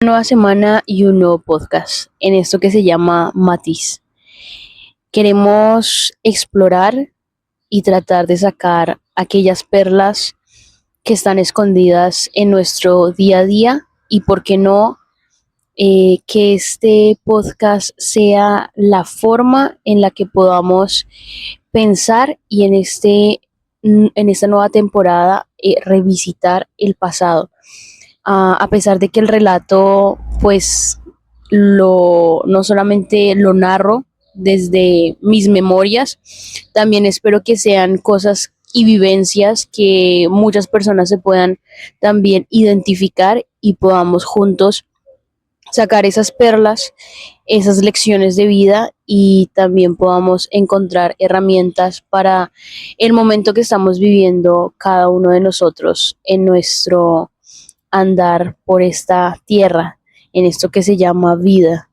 Nueva semana y un nuevo podcast en esto que se llama Matiz. Queremos explorar y tratar de sacar aquellas perlas que están escondidas en nuestro día a día y, por qué no, que este podcast sea la forma en la que podamos pensar y en esta nueva temporada revisitar el pasado. A pesar de que el relato, pues, no solamente lo narro desde mis memorias, también espero que sean cosas y vivencias que muchas personas se puedan también identificar y podamos juntos sacar esas perlas, esas lecciones de vida y también podamos encontrar herramientas para el momento que estamos viviendo cada uno de nosotros en nuestro andar por esta tierra, en esto que se llama vida.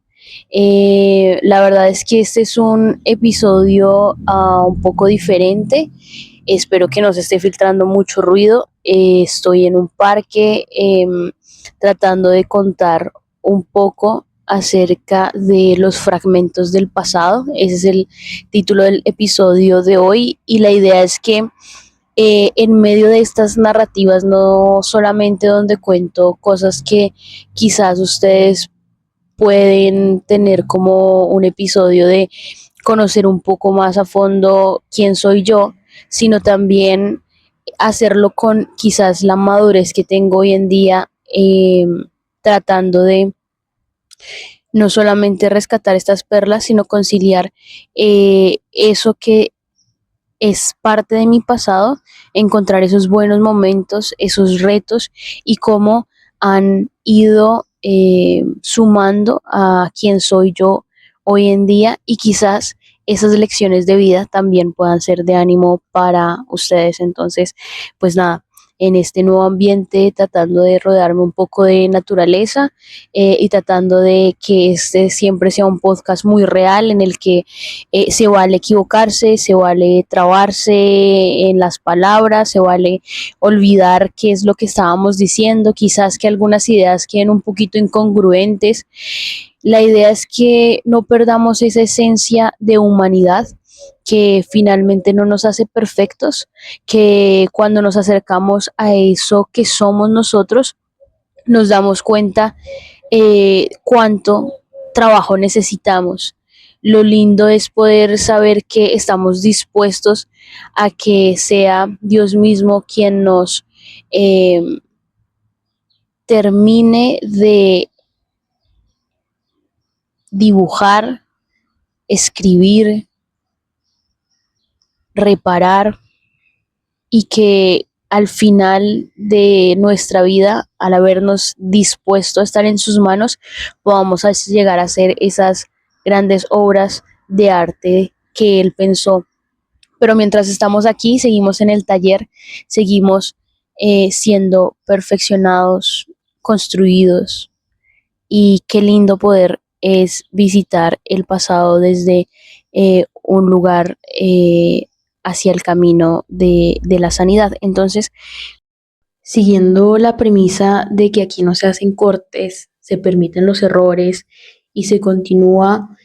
La verdad es que este es un episodio un poco diferente. Espero que no se esté filtrando mucho ruido. Estoy en un parque tratando de contar un poco acerca de los fragmentos del pasado. Ese es el título del episodio de hoy y la idea es que en medio de estas narrativas, no solamente donde cuento cosas que quizás ustedes pueden tener como un episodio de conocer un poco más a fondo quién soy yo, sino también hacerlo con quizás la madurez que tengo hoy en día, tratando de no solamente rescatar estas perlas, sino conciliar eso que es parte de mi pasado, encontrar esos buenos momentos, esos retos y cómo han ido sumando a quien soy yo hoy en día y quizás esas lecciones de vida también puedan ser de ánimo para ustedes. Entonces, pues nada, en este nuevo ambiente, tratando de rodearme un poco de naturaleza y tratando de que este siempre sea un podcast muy real en el que se vale equivocarse, se vale trabarse en las palabras, se vale olvidar qué es lo que estábamos diciendo, quizás que algunas ideas queden un poquito incongruentes. La idea es que no perdamos esa esencia de humanidad que finalmente no nos hace perfectos, que cuando nos acercamos a eso que somos nosotros, nos damos cuenta cuánto trabajo necesitamos. Lo lindo es poder saber que estamos dispuestos a que sea Dios mismo quien nos eh, termine de dibujar, escribir, reparar y que al final de nuestra vida, al habernos dispuesto a estar en sus manos, podamos llegar a hacer esas grandes obras de arte que él pensó. Pero mientras estamos aquí, seguimos en el taller, seguimos siendo perfeccionados, construidos, y qué lindo poder es visitar el pasado desde un lugar hacia el camino de la sanidad. Entonces, siguiendo la premisa de que aquí no se hacen cortes, se permiten los errores y se continúa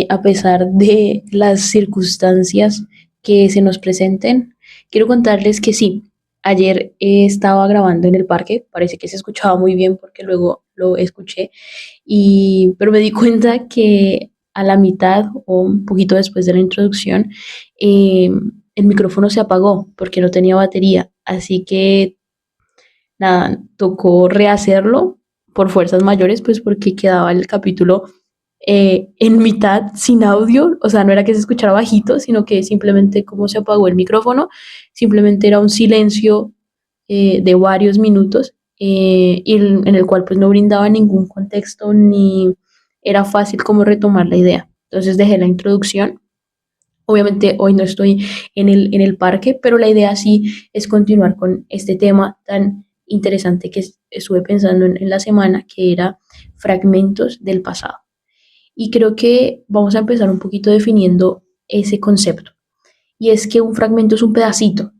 a pesar de las circunstancias que se nos presenten, quiero contarles que sí, ayer estaba grabando en el parque, parece que se escuchaba muy bien porque luego lo escuché, pero me di cuenta que a la mitad o un poquito después de la introducción, eh, el micrófono se apagó porque no tenía batería, así que nada, tocó rehacerlo por fuerzas mayores, pues porque quedaba el capítulo en mitad sin audio, o sea, no era que se escuchara bajito, sino que simplemente como se apagó el micrófono, simplemente era un silencio de varios minutos en el cual pues no brindaba ningún contexto ni era fácil como retomar la idea. Entonces dejé la introducción. Obviamente hoy no estoy en el parque, pero la idea sí es continuar con este tema tan interesante que estuve pensando en la semana, que era fragmentos del pasado. Y creo que vamos a empezar un poquito definiendo ese concepto. Y es que un fragmento es un pedacito.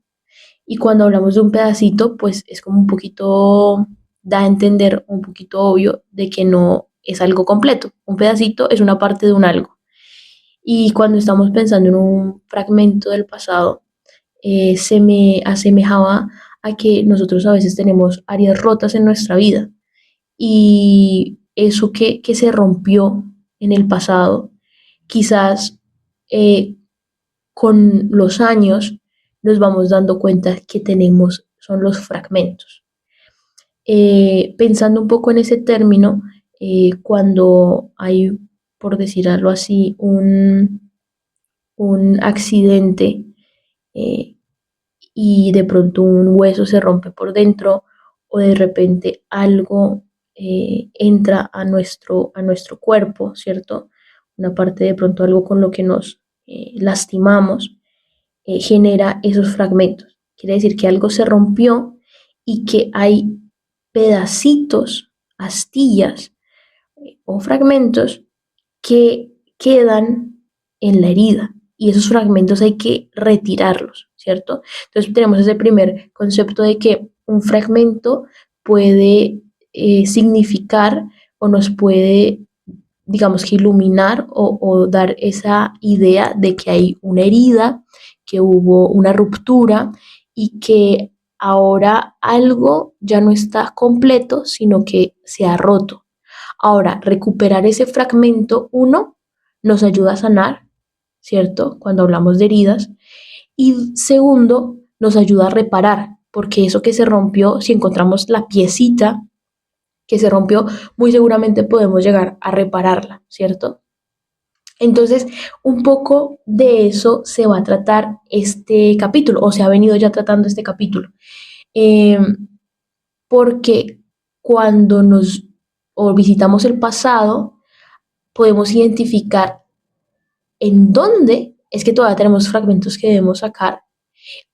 Y cuando hablamos de un pedacito, pues es como un poquito da a entender un poquito obvio de que no es algo completo. Un pedacito es una parte de un algo. Y cuando estamos pensando en un fragmento del pasado, se me asemejaba a que nosotros a veces tenemos áreas rotas en nuestra vida y eso que se rompió en el pasado, quizás eh, con los años nos vamos dando cuenta que tenemos, son los fragmentos. Pensando un poco en ese término, cuando hay, por decirlo así, un accidente eh, y de pronto un hueso se rompe por dentro o de repente algo entra a nuestro cuerpo, ¿cierto? Una parte de pronto algo con lo que nos lastimamos, genera esos fragmentos. Quiere decir que algo se rompió y que hay pedacitos, astillas o fragmentos que quedan en la herida y esos fragmentos hay que retirarlos, ¿cierto? Entonces tenemos ese primer concepto de que un fragmento puede significar o nos puede, digamos que iluminar o dar esa idea de que hay una herida, que hubo una ruptura y que ahora algo ya no está completo, sino que se ha roto. Ahora, recuperar ese fragmento, uno, nos ayuda a sanar, ¿cierto? Cuando hablamos de heridas. Y segundo, nos ayuda a reparar, porque eso que se rompió, si encontramos la piecita que se rompió, muy seguramente podemos llegar a repararla, ¿cierto? Entonces, un poco de eso se va a tratar este capítulo, o se ha venido ya tratando este capítulo. Eh, porque cuando nos o visitamos el pasado, podemos identificar en dónde es que todavía tenemos fragmentos que debemos sacar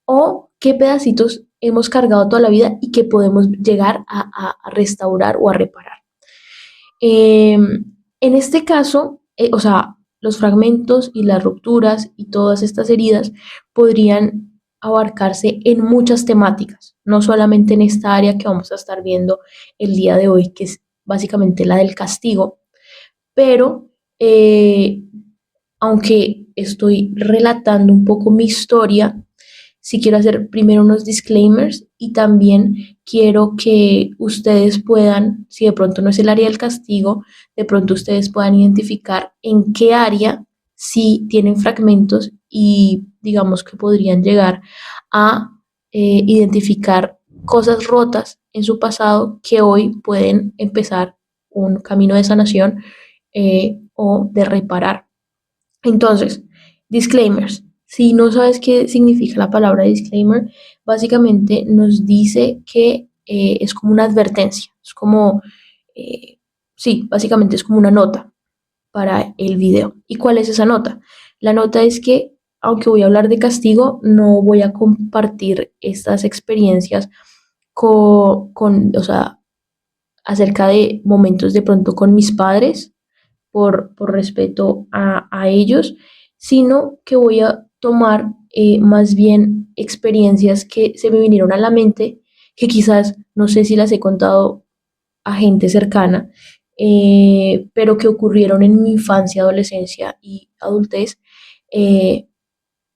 o qué pedacitos hemos cargado toda la vida y que podemos llegar a restaurar o a reparar. En este caso, o sea, los fragmentos y las rupturas y todas estas heridas podrían abarcarse en muchas temáticas, no solamente en esta área que vamos a estar viendo el día de hoy, que es básicamente la del castigo, pero aunque estoy relatando un poco mi historia, sí quiero hacer primero unos disclaimers y también quiero que ustedes puedan, si de pronto no es el área del castigo, de pronto ustedes puedan identificar en qué área sí tienen fragmentos y digamos que podrían llegar a identificar cosas rotas en su pasado que hoy pueden empezar un camino de sanación o de reparar. Entonces, disclaimers. Si no sabes qué significa la palabra disclaimer, básicamente nos dice que es como una advertencia, es como, eh, sí, básicamente es como una nota para el video. ¿Y cuál es esa nota? La nota es que, aunque voy a hablar de castigo, no voy a compartir estas experiencias o sea, acerca de momentos de pronto con mis padres, por respeto a ellos, sino que voy a tomar más bien experiencias que se me vinieron a la mente, que quizás no sé si las he contado a gente cercana, pero que ocurrieron en mi infancia, adolescencia y adultez. eh,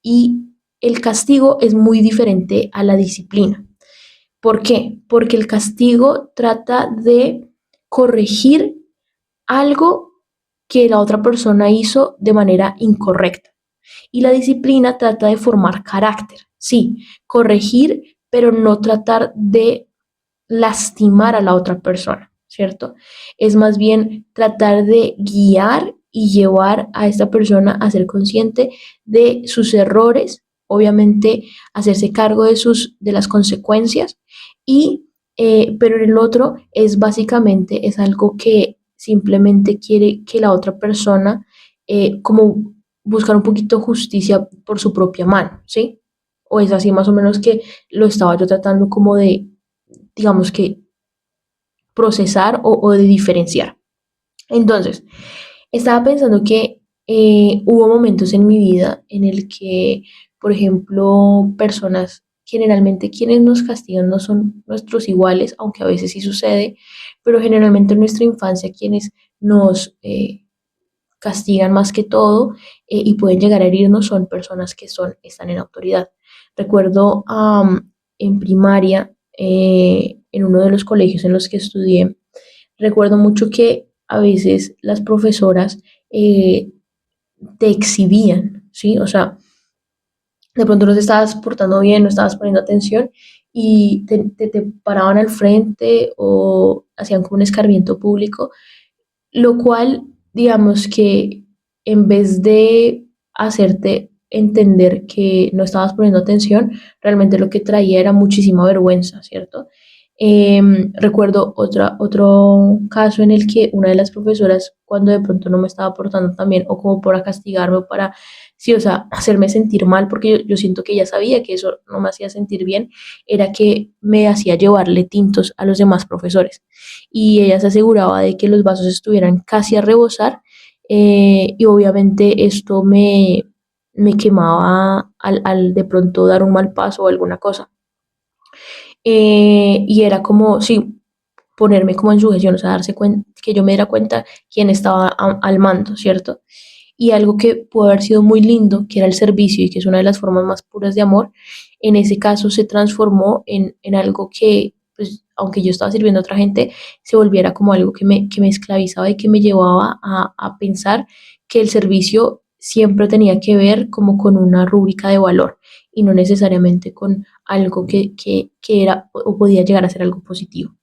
y el castigo es muy diferente a la disciplina. ¿Por qué? Porque el castigo trata de corregir algo que la otra persona hizo de manera incorrecta. Y la disciplina trata de formar carácter, sí, corregir, pero no tratar de lastimar a la otra persona, ¿cierto? Es más bien tratar de guiar y llevar a esta persona a ser consciente de sus errores, obviamente hacerse cargo de las consecuencias y pero en el otro es básicamente es algo que simplemente quiere que la otra persona como buscar un poquito justicia por su propia mano, ¿sí? O es así más o menos que lo estaba yo tratando como de, digamos que, procesar o de diferenciar. Entonces, estaba pensando que hubo momentos en mi vida en el que, por ejemplo, personas generalmente quienes nos castigan no son nuestros iguales, aunque a veces sí sucede, pero generalmente en nuestra infancia quienes nos castigan más que todo y pueden llegar a herirnos son personas que están en autoridad. Recuerdo en primaria, en uno de los colegios en los que estudié, recuerdo mucho que a veces las profesoras eh, te exhibían, ¿sí? O sea, de pronto no te estabas portando bien, no estabas poniendo atención y te paraban al frente o hacían como un escarmiento público, lo cual, digamos que en vez de hacerte entender que no estabas poniendo atención, realmente lo que traía era muchísima vergüenza, ¿cierto? Recuerdo otro caso en el que una de las profesoras, cuando de pronto no me estaba portando tan bien, o como para castigarme o para, sí, o sea, hacerme sentir mal, porque yo siento que ella sabía que eso no me hacía sentir bien, era que me hacía llevarle tintos a los demás profesores. Y ella se aseguraba de que los vasos estuvieran casi a rebosar, y obviamente esto me quemaba al de pronto dar un mal paso o alguna cosa. Y era como, sí, ponerme como en sujeción, o sea, darse cuenta, que yo me diera cuenta quién estaba al mando, ¿cierto? Y algo que pudo haber sido muy lindo, que era el servicio y que es una de las formas más puras de amor, en ese caso se transformó en algo que, pues, aunque yo estaba sirviendo a otra gente, se volviera como algo que me esclavizaba y que me llevaba a pensar que el servicio siempre tenía que ver como con una rúbrica de valor y no necesariamente con algo que era o podía llegar a ser algo positivo.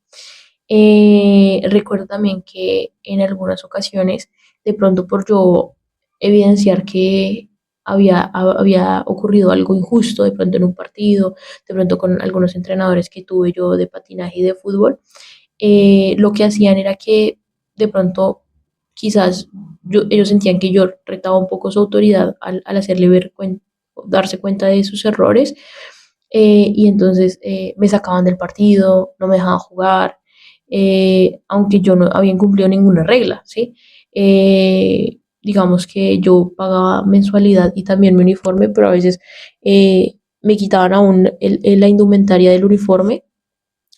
Recuerdo también que en algunas ocasiones, de pronto por yo evidenciar que había ocurrido algo injusto, de pronto en un partido, de pronto con algunos entrenadores que tuve yo de patinaje y de fútbol, lo que hacían era que de pronto quizás ellos sentían que yo retaba un poco su autoridad al hacerle darse cuenta de sus errores, y entonces me sacaban del partido, no me dejaban jugar, aunque yo no había incumplido ninguna regla, ¿sí? Digamos que yo pagaba mensualidad y también mi uniforme, pero a veces me quitaban aún la indumentaria del uniforme,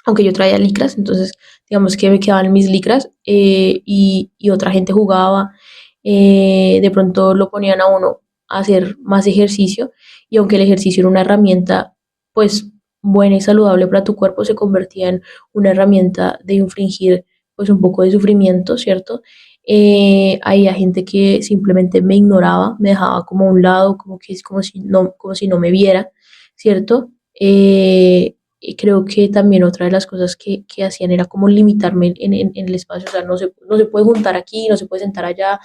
aunque yo traía licras, entonces digamos que me quedaban mis licras, y otra gente jugaba, de pronto lo ponían a uno a hacer más ejercicio y aunque el ejercicio era una herramienta pues buena y saludable para tu cuerpo, se convertía en una herramienta de infringir pues un poco de sufrimiento, ¿cierto? Había gente que simplemente me ignoraba, me dejaba como a un lado, como que es como si no me viera, ¿cierto? Y creo que también otra de las cosas que hacían era como limitarme en el espacio, o sea, no se puede juntar aquí, no se puede sentar allá,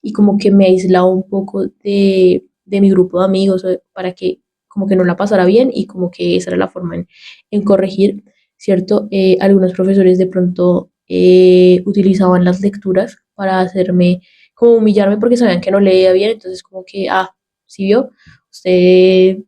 y como que me aislaba un poco de mi grupo de amigos para que como que no la pasara bien y como que esa era la forma en corregir, ¿cierto? Algunos profesores de pronto utilizaban las lecturas para hacerme, como humillarme porque sabían que no leía bien, entonces como que, ¿sí vio? Usted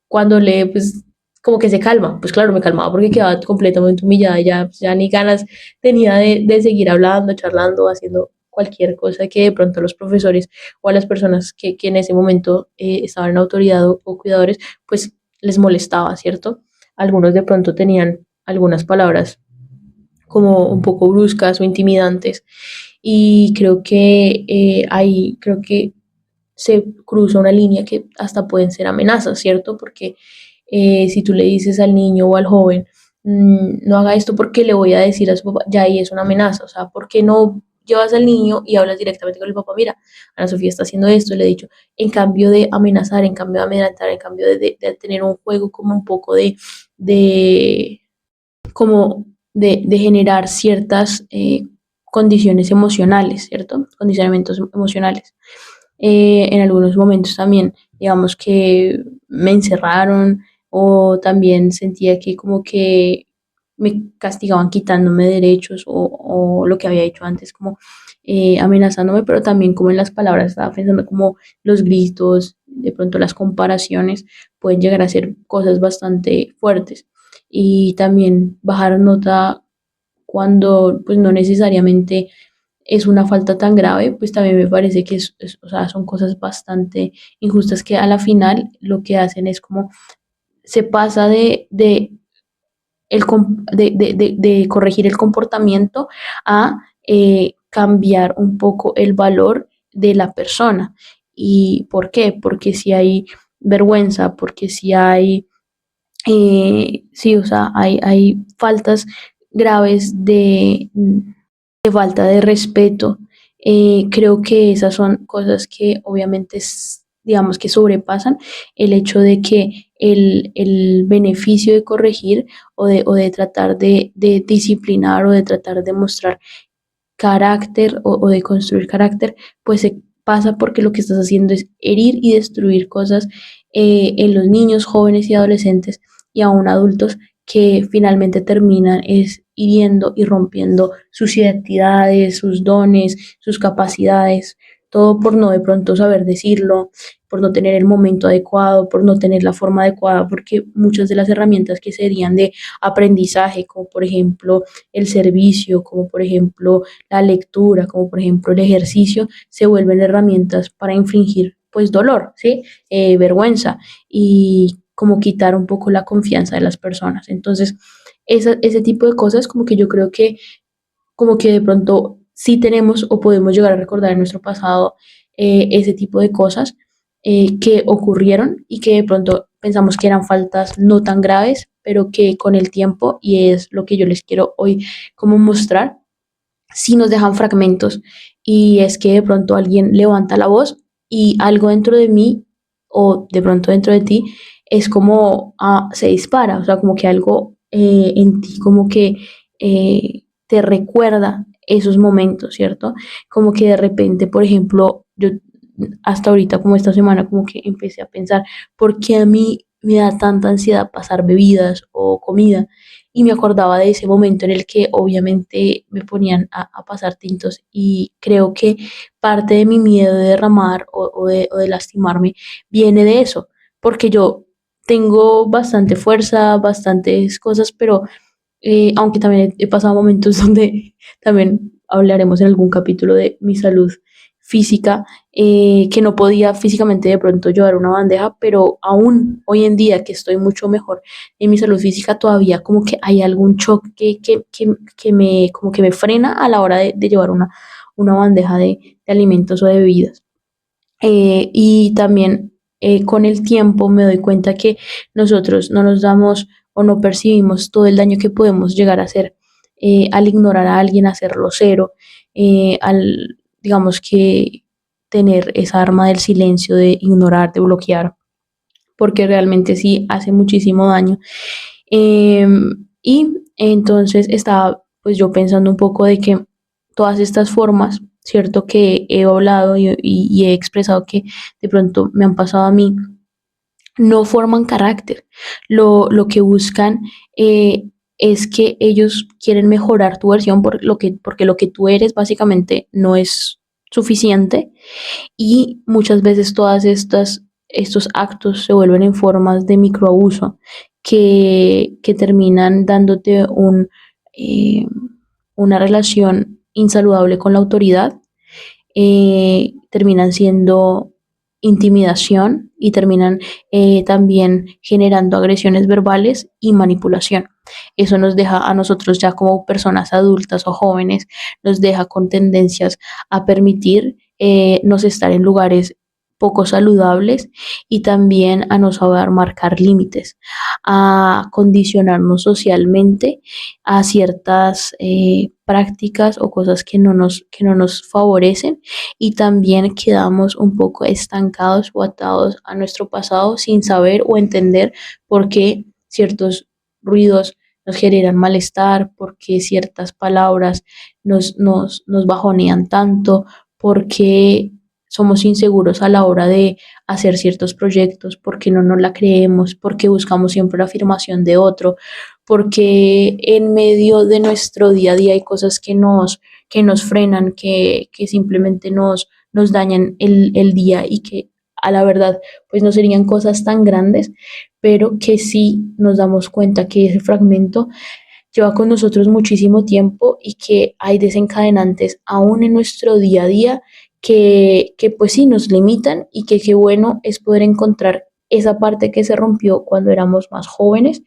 cuando lee, pues como que se calma. Pues claro, me calmaba porque quedaba completamente humillada y ya, pues, ya ni ganas tenía de seguir hablando, charlando, haciendo cualquier cosa que de pronto los profesores o a las personas que en ese momento estaban en autoridad o cuidadores, pues les molestaba, ¿cierto? Algunos de pronto tenían algunas palabras como un poco bruscas o intimidantes y creo que ahí creo que se cruza una línea que hasta pueden ser amenazas, ¿cierto? Porque si tú le dices al niño o al joven, no haga esto porque le voy a decir a su papá, ya ahí es una amenaza, o sea, ¿por qué no llevas al niño y hablas directamente con el papá? Mira, Ana Sofía está haciendo esto, le he dicho, en cambio de amenazar, en cambio de amedrentar, en cambio de tener un juego como un poco de como de generar ciertas condiciones emocionales, ¿cierto? Condicionamientos emocionales. En algunos momentos también, digamos que me encerraron o también sentía que como que me castigaban quitándome derechos o lo que había hecho antes, como amenazándome, pero también como en las palabras estaba pensando como los gritos, de pronto las comparaciones pueden llegar a ser cosas bastante fuertes y también bajar nota cuando pues no necesariamente es una falta tan grave, pues también me parece que o sea, son cosas bastante injustas que a la final lo que hacen es como se pasa de corregir el comportamiento a cambiar un poco el valor de la persona. ¿Y por qué? Porque si hay vergüenza, porque si hay, sí, o sea, hay faltas graves de falta de respeto. Creo que esas son cosas que obviamente, digamos que sobrepasan el hecho de que el beneficio de corregir o de tratar de disciplinar o de tratar de mostrar carácter o de construir carácter, pues se pasa porque lo que estás haciendo es herir y destruir cosas en los niños, jóvenes y adolescentes y aún adultos que finalmente terminan es hiriendo y rompiendo sus identidades, sus dones, sus capacidades, todo por no de pronto saber decirlo, por no tener el momento adecuado, por no tener la forma adecuada, porque muchas de las herramientas que serían de aprendizaje, como por ejemplo el servicio, como por ejemplo la lectura, como por ejemplo el ejercicio, se vuelven herramientas para infringir pues dolor, ¿sí? Vergüenza y como quitar un poco la confianza de las personas. Entonces, ese tipo de cosas como que yo creo que como que de pronto sí tenemos o podemos llegar a recordar en nuestro pasado ese tipo de cosas que ocurrieron y que de pronto pensamos que eran faltas no tan graves, pero que con el tiempo, y es lo que yo les quiero hoy como mostrar, sí nos dejan fragmentos y es que de pronto alguien levanta la voz y algo dentro de mí o de pronto dentro de ti es como se dispara, o sea, como que algo en ti como que te recuerda esos momentos, ¿cierto? Como que de repente, por ejemplo, yo hasta ahorita como esta semana como que empecé a pensar, ¿por qué a mí me da tanta ansiedad pasar bebidas o comida? Y me acordaba de ese momento en el que obviamente me ponían a pasar tintos y creo que parte de mi miedo de derramar o de lastimarme viene de eso, porque yo tengo bastante fuerza, bastantes cosas, pero aunque también he pasado momentos donde también hablaremos en algún capítulo de mi salud física, que no podía físicamente de pronto llevar una bandeja, pero aún hoy en día que estoy mucho mejor en mi salud física, todavía como que hay algún choque como que me frena a la hora de llevar una bandeja de alimentos o de bebidas. Y también con el tiempo me doy cuenta que nosotros no nos damos o no percibimos todo el daño que podemos llegar a hacer al ignorar a alguien, hacerlo cero, al, digamos que, tener esa arma del silencio, de ignorar, de bloquear, porque realmente sí hace muchísimo daño. Y entonces estaba pues yo pensando un poco de que todas estas formas, ¿cierto? Que he hablado y he expresado que de pronto me han pasado a mí, no forman carácter. Lo que buscan es que ellos quieren mejorar tu versión porque lo que tú eres básicamente no es suficiente y muchas veces estos actos se vuelven en formas de microabuso que terminan dándote eh, una relación insaludable con la autoridad, terminan siendo intimidación y terminan también generando agresiones verbales y manipulación. Eso nos deja a nosotros ya como personas adultas o jóvenes, nos deja con tendencias a permitir nos estar en lugares poco saludables y también a no saber marcar límites, a condicionarnos socialmente a ciertas prácticas o cosas que no nos favorecen y también quedamos un poco estancados o atados a nuestro pasado sin saber o entender por qué ciertos ruidos nos generan malestar, por qué ciertas palabras nos bajonean tanto, porque somos inseguros a la hora de hacer ciertos proyectos, porque no nos la creemos, porque buscamos siempre la afirmación de otro, porque en medio de nuestro día a día hay cosas que nos frenan, que simplemente nos dañan el día y que a la verdad pues no serían cosas tan grandes, pero que sí nos damos cuenta que ese fragmento lleva con nosotros muchísimo tiempo y que hay desencadenantes aún en nuestro día a día que pues sí nos limitan y que qué bueno es poder encontrar esa parte que se rompió cuando éramos más jóvenes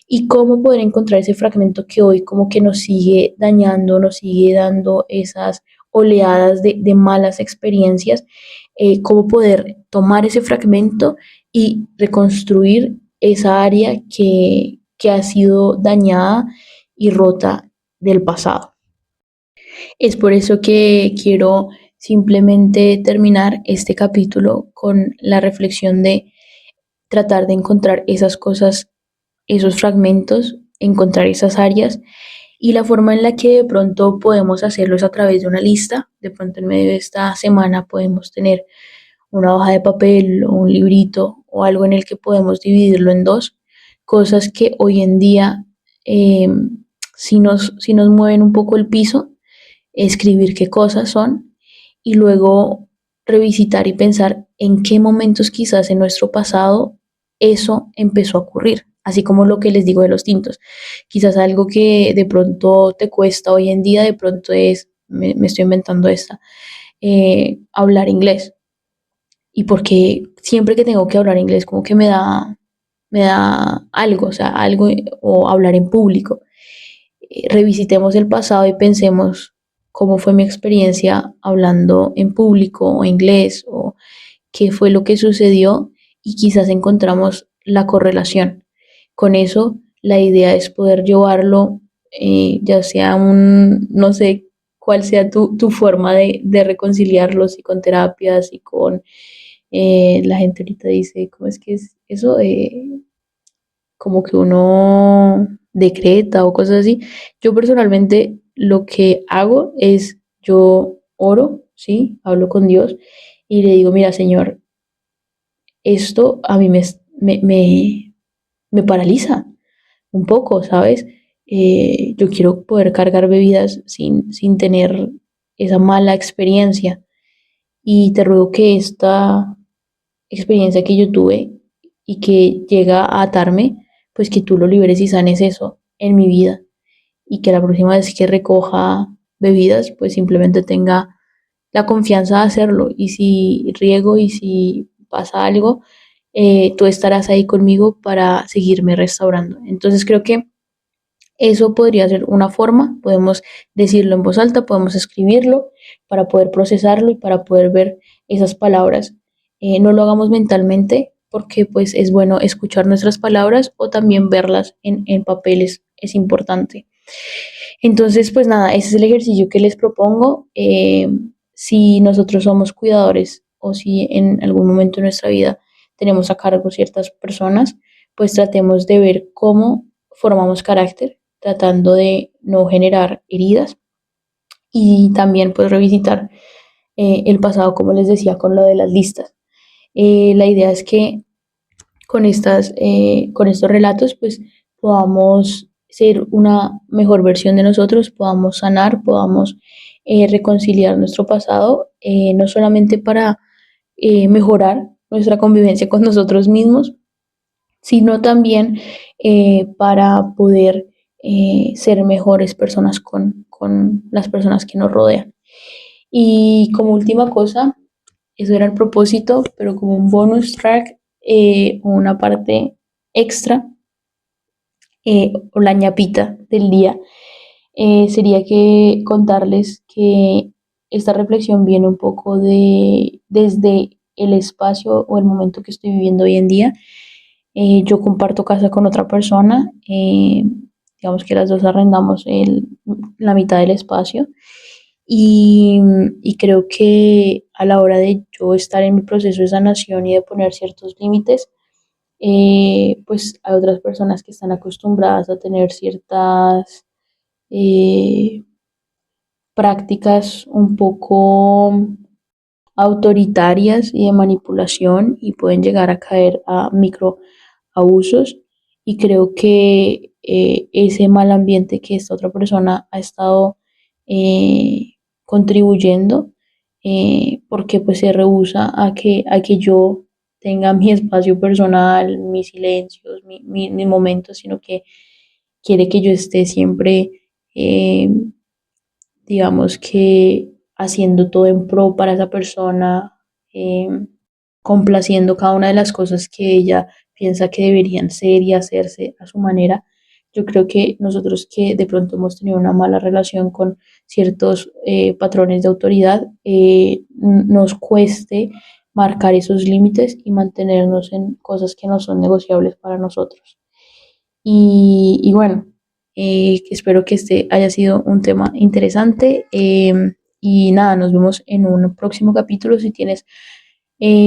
y cómo poder encontrar ese fragmento que hoy como que nos sigue dañando, nos sigue dando esas oleadas de malas experiencias, cómo poder tomar ese fragmento y reconstruir esa área que ha sido dañada y rota del pasado. Es por eso que quiero simplemente terminar este capítulo con la reflexión de tratar de encontrar esas cosas, esos fragmentos, encontrar esas áreas y la forma en la que de pronto podemos hacerlo es a través de una lista. De pronto en medio de esta semana podemos tener una hoja de papel o un librito o algo en el que podemos dividirlo en dos, cosas que hoy en día eh, si nos mueven un poco el piso, escribir qué cosas son y luego revisitar y pensar en qué momentos quizás en nuestro pasado eso empezó a ocurrir, así como lo que les digo de los tintos. Quizás algo que de pronto te cuesta hoy en día, de pronto es, me estoy inventando esta, hablar inglés. Y porque siempre que tengo que hablar inglés como que me da algo, o sea, algo, o hablar en público. Revisitemos el pasado y pensemos cómo fue mi experiencia hablando en público o inglés o qué fue lo que sucedió y quizás encontramos la correlación. Con eso, la idea es poder llevarlo, ya sea no sé cuál sea tu forma de reconciliarlo, si con terapias y con la gente ahorita dice, ¿cómo es que es eso? Como que uno decreta o cosas así. Yo personalmente lo que hago es yo oro, ¿sí? Hablo con Dios y le digo, mira, Señor, esto a mí me paraliza un poco, ¿sabes? Yo quiero poder cargar bebidas sin tener esa mala experiencia y te ruego que esta experiencia que yo tuve y que llega a atarme, pues que tú lo liberes y sanes eso en mi vida y que la próxima vez que recoja bebidas, pues simplemente tenga la confianza de hacerlo y si riego y si pasa algo, tú estarás ahí conmigo para seguirme restaurando. Entonces creo que eso podría ser una forma, podemos decirlo en voz alta, podemos escribirlo para poder procesarlo y para poder ver esas palabras. No lo hagamos mentalmente porque pues es bueno escuchar nuestras palabras o también verlas en papeles, es importante. Entonces, pues nada, ese es el ejercicio que les propongo. Si nosotros somos cuidadores o si en algún momento de nuestra vida tenemos a cargo ciertas personas, pues tratemos de ver cómo formamos carácter, tratando de no generar heridas y también pues revisitar el pasado, como les decía, con lo de las listas. La idea es que con estos relatos, pues podamos ser una mejor versión de nosotros, podamos sanar, podamos reconciliar nuestro pasado, no solamente para mejorar nuestra convivencia con nosotros mismos, sino también para poder ser mejores personas con las personas que nos rodean. Y como última cosa, eso era el propósito, pero como un bonus track o una parte extra o la ñapita del día, sería que contarles que esta reflexión viene un poco desde el espacio o el momento que estoy viviendo hoy en día. Yo comparto casa con otra persona, digamos que las dos arrendamos la mitad del espacio y, y creo que a la hora de yo estar en mi proceso de sanación y de poner ciertos límites, pues hay otras personas que están acostumbradas a tener ciertas eh, prácticas un poco autoritarias y de manipulación y pueden llegar a caer a microabusos y creo que ese mal ambiente que esta otra persona ha estado eh, contribuyendo porque pues se rehúsa a que yo tenga mi espacio personal, mis silencios, mis momentos, sino que quiere que yo esté siempre eh, digamos que haciendo todo en pro para esa persona, eh, complaciendo cada una de las cosas que ella piensa que deberían ser y hacerse a su manera. Yo creo que nosotros que de pronto hemos tenido una mala relación con ciertos patrones de autoridad, nos cueste marcar esos límites y mantenernos en cosas que no son negociables para nosotros. Y bueno, espero que este haya sido un tema interesante. Y nada, nos vemos en un próximo capítulo. Si tienes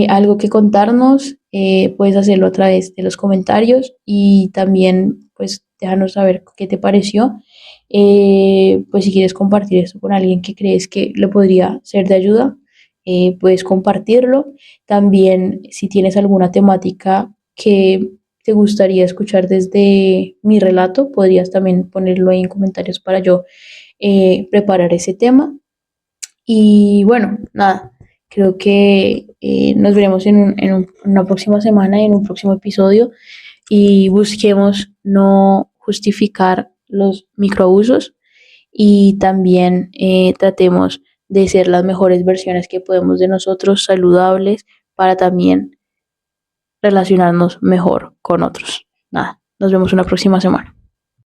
algo que contarnos, puedes hacerlo a través de los comentarios y también pues déjanos saber qué te pareció. Pues si quieres compartir esto con alguien que crees que le podría ser de ayuda, puedes compartirlo. También si tienes alguna temática que te gustaría escuchar desde mi relato, podrías también ponerlo ahí en comentarios para yo preparar ese tema. Y bueno, nada, creo que nos veremos una próxima semana, en un próximo episodio y busquemos no justificar los microabusos y también tratemos de ser las mejores versiones que podemos de nosotros, saludables, para también relacionarnos mejor con otros. Nada, nos vemos una próxima semana.